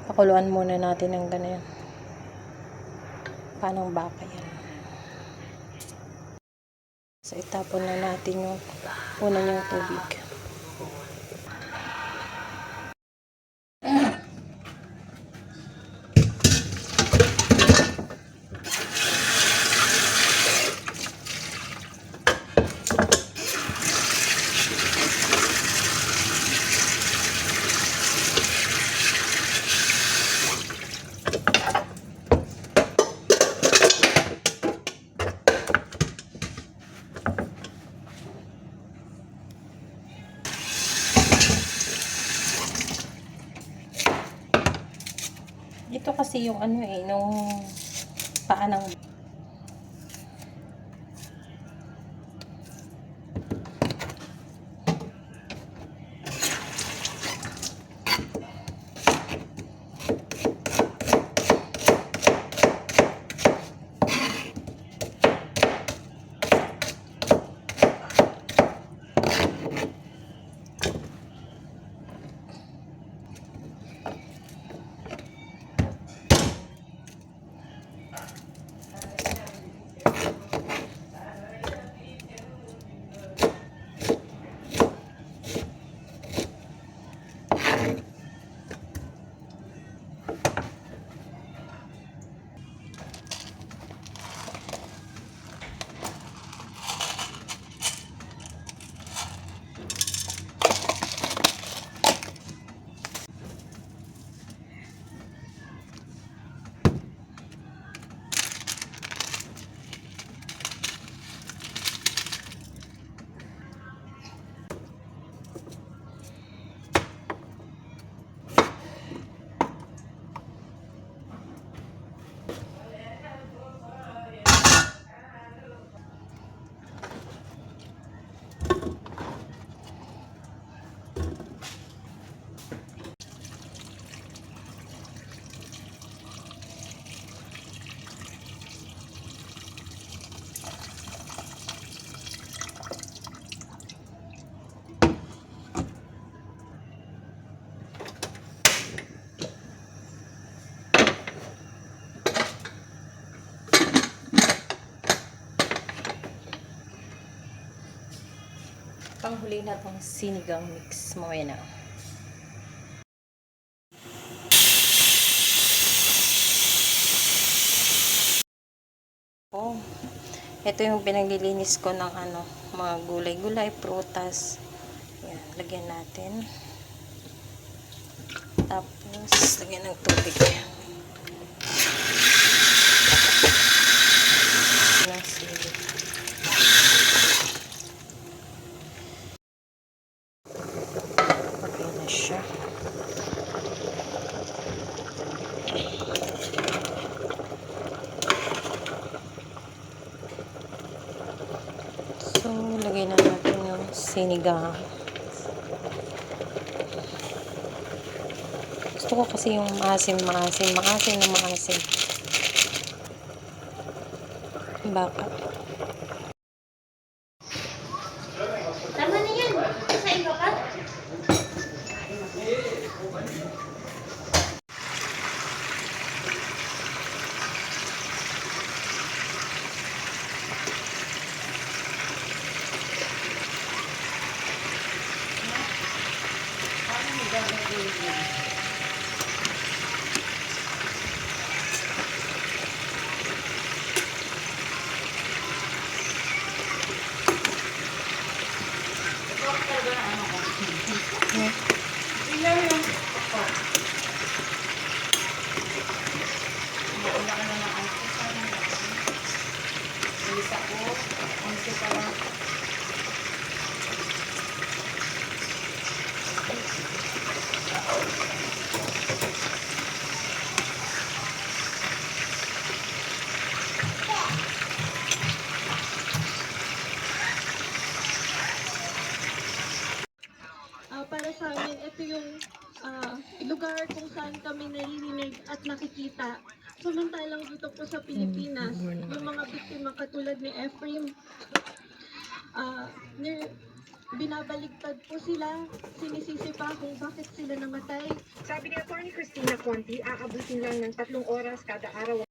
Pakuluan muna natin ng ganyan. Panang baka yan. So, itapon na natin yung una niyang tubig. Ito kasi yung ano nung paa ng panghuli na itong sinigang mix. Mamaya na. Oh, ito yung pinaglilinis ko ng mga gulay-gulay, prutas. Yan, lagyan natin. Tapos, lagyan ng tubig. Ng sili. Okay na siya. So, lagay na natin yung sinigang. Gusto ko kasi yung maasim. Baka. Tama na yan. Sa iyo ka? Para sa amin, ito yung lugar kung saan kami naririnig at nakikita. Samantalang dito po sa Pilipinas, yung mga biktima katulad ni Ephraim, binabaligtad po sila, sinisisi pa kung bakit sila namatay. Sabi ni Atty. Cristina Conti, aabutin lang ng 3 oras kada araw